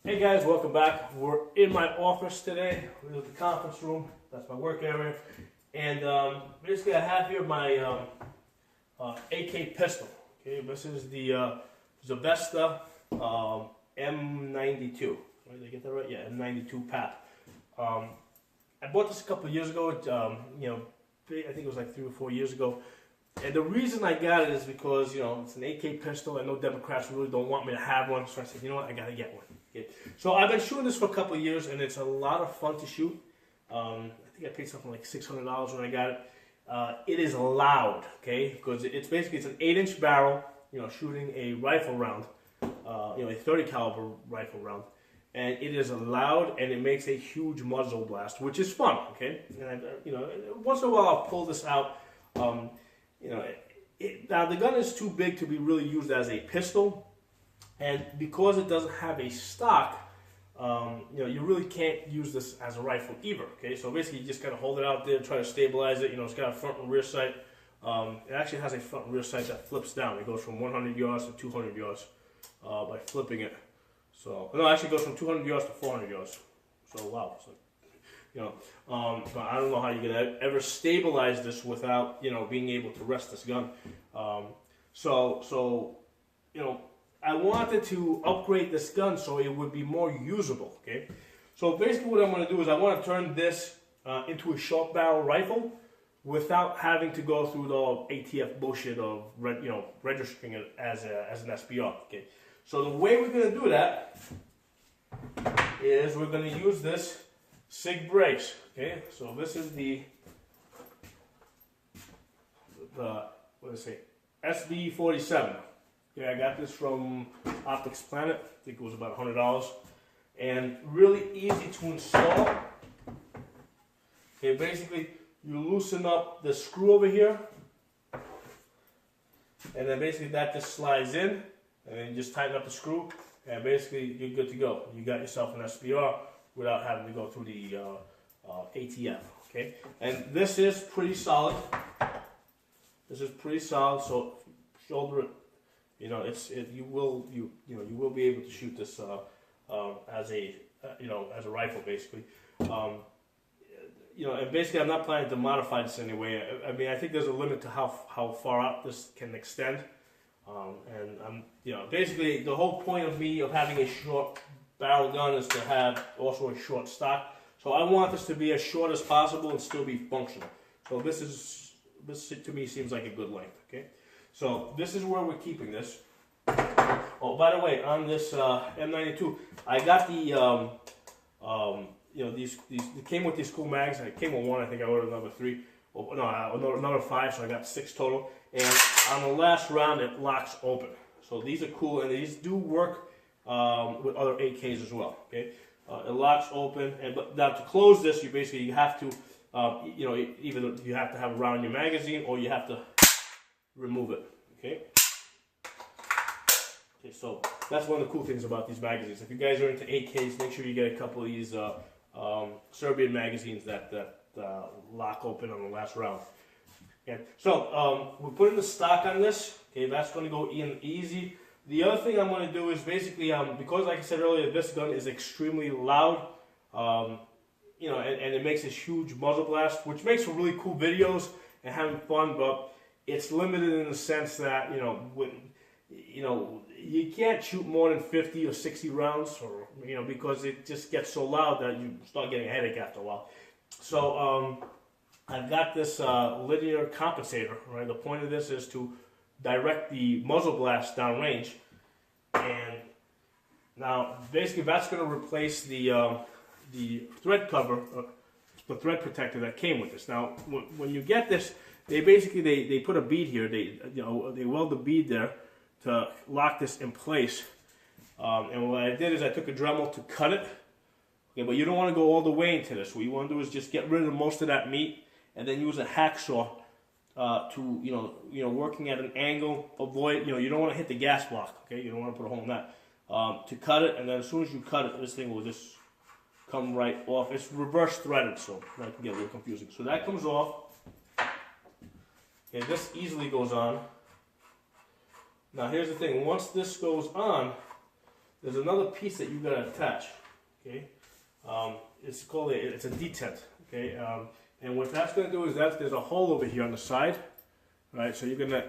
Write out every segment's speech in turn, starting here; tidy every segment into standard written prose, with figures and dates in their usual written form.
Hey guys, welcome back. We're in my office today. We're in the conference room. That's my work area. And basically I have here my AK pistol. Okay, this is the Zavesta M92. Did I get that right? Yeah, M92 PAP. I bought this a couple of years ago. I think it was like 3 or 4 years ago. And the reason I got it is because, it's an AK pistol. I know Democrats really don't want me to have one. So I said, you know what, I got to get one. Okay. So I've been shooting this for a couple of years, and it's a lot of fun to shoot. I think I paid something like $600 when I got it. It is loud, okay, because it's an 8-inch barrel, shooting a rifle round, a 30 caliber rifle round, and it is loud and it makes a huge muzzle blast, which is fun, okay. And once in a while I'll pull this out. Now the gun is too big to be really used as a pistol. And because it doesn't have a stock, you really can't use this as a rifle either, okay? So basically you just gotta hold it out there, try to stabilize it. It's got a front and rear sight. It actually has a front and rear sight that flips down. It goes from 100 yards to 200 yards by flipping it. So, no, it actually goes from 200 yards to 400 yards. So, wow. So, but I don't know how you're gonna ever stabilize this without, being able to rest this gun. I wanted to upgrade this gun so it would be more usable, okay? So basically what I'm going to do is I want to turn this into a short barrel rifle without having to go through the ATF bullshit of registering it as an SBR, okay? So the way we're going to do that is we're going to use this SIG brace, okay? So this is the SB47. Yeah, I got this from Optics Planet. I think it was about $100. And really easy to install. Okay, basically, you loosen up the screw over here. And then basically that just slides in. And then you just tighten up the screw. And basically, you're good to go. You got yourself an SBR without having to go through the ATF. Okay? And this is pretty solid. This is pretty solid, so shoulder it. You will be able to shoot this as a rifle, basically. And basically I'm not planning to modify this anyway. I mean, I think there's a limit to how far out this can extend. And I'm, basically the whole point of having a short barrel gun is to have also a short stock. So I want this to be as short as possible and still be functional. So this to me seems like a good length, okay? So this is where we're keeping this. Oh, by the way, on this M92, I got the they came with these cool mags. I came with one. I think I ordered another 3. Oh, no, another 5. So I got 6 total. And on the last round, it locks open. So these are cool, and these do work with other AKs as well. Okay, it locks open, but now to close this, you have to. Either you have to have a round in your magazine or you have to remove it, okay? Okay, so that's one of the cool things about these magazines. If you guys are into AKs, make sure you get a couple of these Serbian magazines that lock open on the last round. Okay, so we're putting the stock on this. Okay, that's going to go in easy. The other thing I'm going to do is basically, because like I said earlier, this gun is extremely loud. And it makes this huge muzzle blast, which makes for really cool videos and having fun, but it's limited in the sense that, you can't shoot more than 50 or 60 rounds, or, because it just gets so loud that you start getting a headache after a while. So, I've got this linear compensator, right? The point of this is to direct the muzzle blast downrange, and now basically that's going to replace the thread cover, the thread protector that came with this. Now, when you get this, they basically they put a bead here. They weld the bead there to lock this in place. And what I did is I took a Dremel to cut it. Okay, but you don't want to go all the way into this. What you want to do is just get rid of most of that meat, and then use a hacksaw to working at an angle. Avoid you don't want to hit the gas block. Okay, you don't want to put a hole in that. To cut it, and then as soon as you cut it, this thing will just come right off. It's reverse threaded, so that can get a little confusing. So that comes off. Okay, this easily goes on. Now here's the thing, once this goes on, there's another piece that you gotta attach. Okay, it's a detent. Okay, and what that's gonna do is there's a hole over here on the side. Right, so you're gonna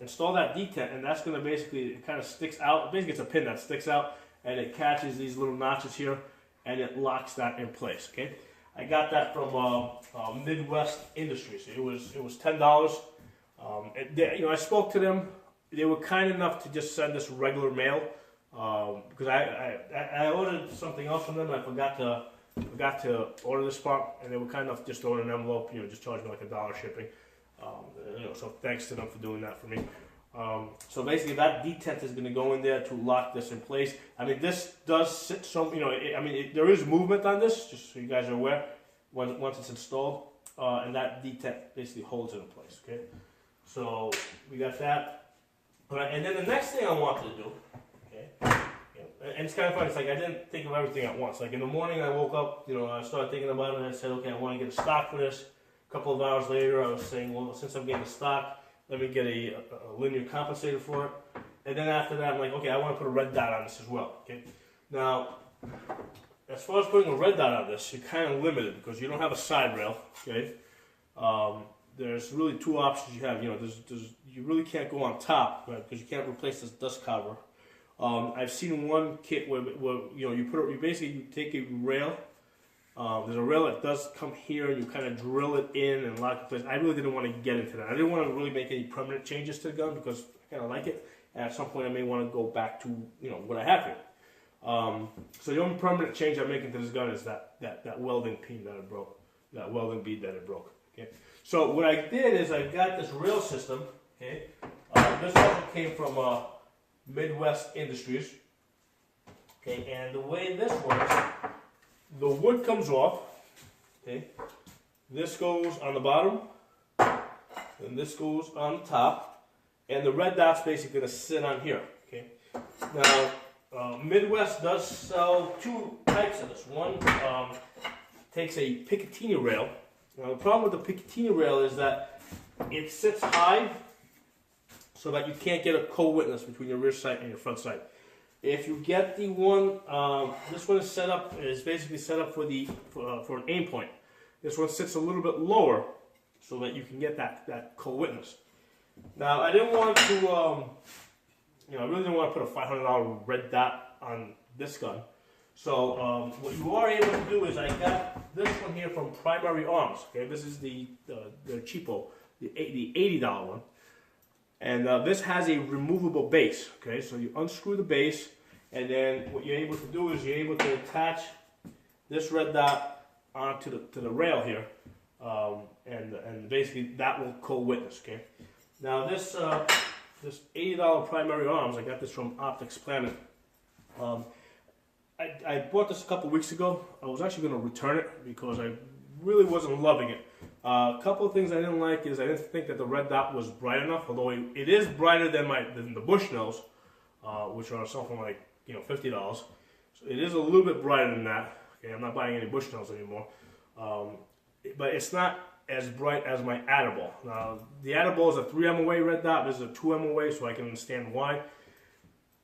install that detent, and that's gonna basically, it kind of sticks out. Basically, it's a pin that sticks out, and it catches these little notches here, and it locks that in place. Okay, I got that from Midwest Industries. It was $10. I spoke to them. They were kind enough to just send us regular mail because I ordered something else from them. And I forgot to order this part, and they were kind enough just to order an envelope. Just charge me like $1 shipping. So thanks to them for doing that for me. So basically, that detent is going to go in there to lock this in place. I mean, this does sit some. There is movement on this, just so you guys are aware. Once it's installed, and that detent basically holds it in place. Okay, so we got that. All right, and then the next thing I wanted to do, okay, and it's kind of funny. It's like I didn't think of everything at once. Like in the morning, I woke up. I started thinking about it, and I said, okay, I want to get a stock for this. A couple of hours later, I was saying, well, since I'm getting a stock, let me get a linear compensator for it. And then after that, I'm like, okay, I want to put a red dot on this as well. Okay. Now, as far as putting a red dot on this, you're kind of limited because you don't have a side rail. Okay. There's really two options you have. You really can't go on top, right? Because you can't replace this dust cover. I've seen one kit where you basically take a rail. There's a rail that does come here, and you kind of drill it in and lock it in place. I really didn't want to get into that. I didn't want to really make any permanent changes to the gun because I kind of like it. And at some point, I may want to go back to what I have here. So the only permanent change I'm making to this gun is that welding pin that it broke, that welding bead that it broke. Okay. So what I did is I got this rail system. Okay. This also came from Midwest Industries. Okay, and the way this works. The wood comes off, okay, this goes on the bottom, and this goes on the top, and the red dot's basically going to sit on here, okay. Now, Midwest does sell two types of this. One takes a Picatinny rail. Now, the problem with the Picatinny rail is that it sits high so that you can't get a co-witness between your rear sight and your front sight. If you get the one, this one is basically set up for an aim point. This one sits a little bit lower so that you can get that co-witness. Now, I didn't want to, I really didn't want to put a $500 red dot on this gun. So what you are able to do is I got this one here from Primary Arms. Okay, this is the cheapo, the $80 one. And this has a removable base, okay? So you unscrew the base, and then what you're able to do is you're able to attach this red dot onto the rail here, and basically that will co-witness, okay? Now this $80 Primary Arms, I got this from Optics Planet. I bought this a couple weeks ago. I was actually going to return it because I really wasn't loving it. A couple of things I didn't like is I didn't think that the red dot was bright enough, although it is brighter than the Bushnells, which are something like $50. So it is a little bit brighter than that. Okay, I'm not buying any Bushnells anymore, but it's not as bright as my Adderball. Now the Adderball is a 3 MOA red dot. This is a 2 MOA, so I can understand why.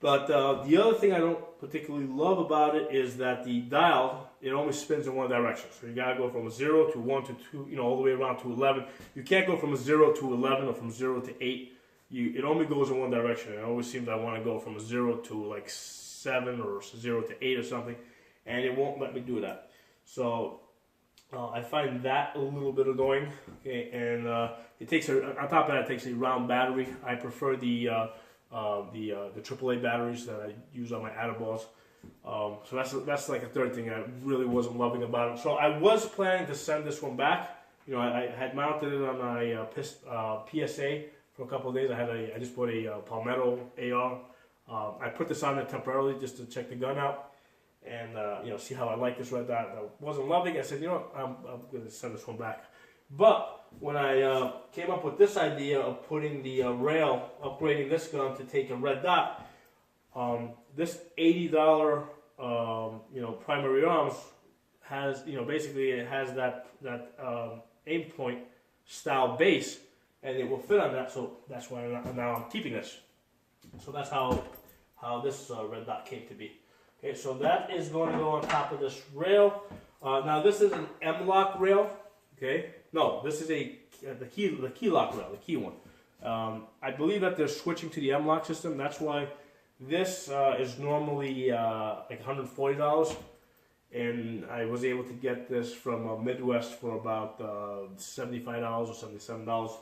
But the other thing I don't particularly love about it is that the dial, it only spins in one direction. So you gotta go from a 0 to 1 to 2, all the way around to 11. You can't go from a 0 to 11 or from 0 to 8. It only goes in one direction. It always seems I want to go from a 0 to like 7 or 0 to 8 or something, and it won't let me do that. So I find that a little bit annoying. Okay, and it takes on top of that, it takes a round battery. I prefer the AAA batteries that I use on my Adderballs. So that's like a third thing I really wasn't loving about it. So I was planning to send this one back. I had mounted it on my PSA for a couple of days. I just bought a Palmetto AR. I put this on there temporarily just to check the gun out and see how I like this red dot. I wasn't loving it. I said, I'm going to send this one back. But when I came up with this idea of putting the rail, upgrading this gun to take a red dot, this $80 Primary Arms has basically it has that aim point style base, and it will fit on that. So that's why now I'm keeping this. So that's how how this red dot came to be. Okay, so that is going to go on top of this rail. Now this is an M-lock rail. Okay, no, this is the key lock rail, the key one. I believe that they're switching to the M-lock system. That's why this is normally like $140, and I was able to get this from Midwest for about $75 or $77.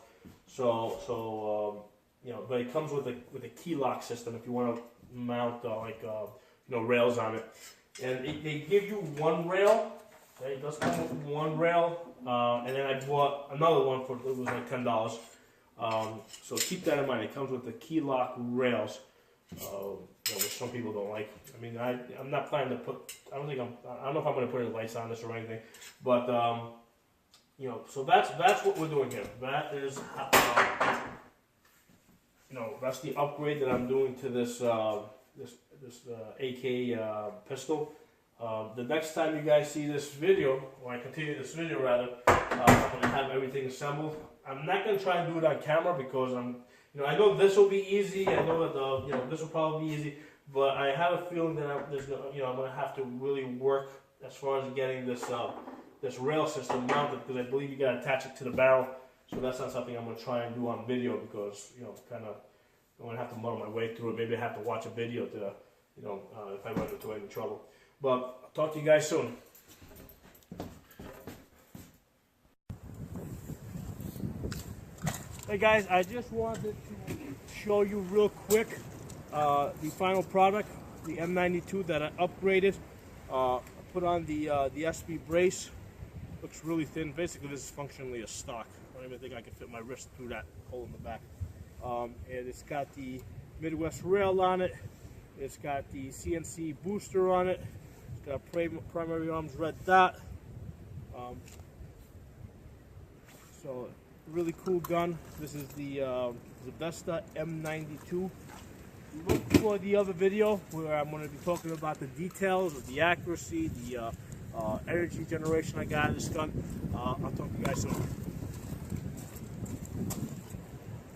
So you know, but it comes with a key lock system if you want to mount you know, rails on it. And they give you one rail. Okay, it does come with one rail, and then I bought another one for, it was like $10. So keep that in mind. It comes with the key lock rails, you know, which some people don't like. I mean, I'm not planning to put. I don't know if I'm going to put any lights on this or anything, but you know. So that's what we're doing here. That is, you know, that's the upgrade that I'm doing to this this AK pistol. The next time you guys see this video, or I continue this video rather, I'm going to have everything assembled. I'm not going to try and do it on camera because you know, I know this will be easy. I know that you know, this will probably be easy, but I have a feeling that I'm going to have to really work as far as getting this this rail system mounted, because I believe you got to attach it to the barrel. So that's not something I'm going to try and do on video, because you know, kind of I'm going to have to muddle my way through it. Maybe I have to watch a video to, you know, if I run into any trouble. But I'll talk to you guys soon. Hey guys, I just wanted to show you real quick the final product, the M92 that I upgraded. I put on the SB brace. Looks really thin. Basically, this is functionally a stock. I don't even think I can fit my wrist through that hole in the back. And it's got the Midwest rail on it. It's got the CNC booster on it. It's got primary arms red dot. So really cool gun. This is the Vesta M92. Look for the other video where I'm going to be talking about the details of the accuracy, the energy generation I got in this gun. I'll talk to you guys soon.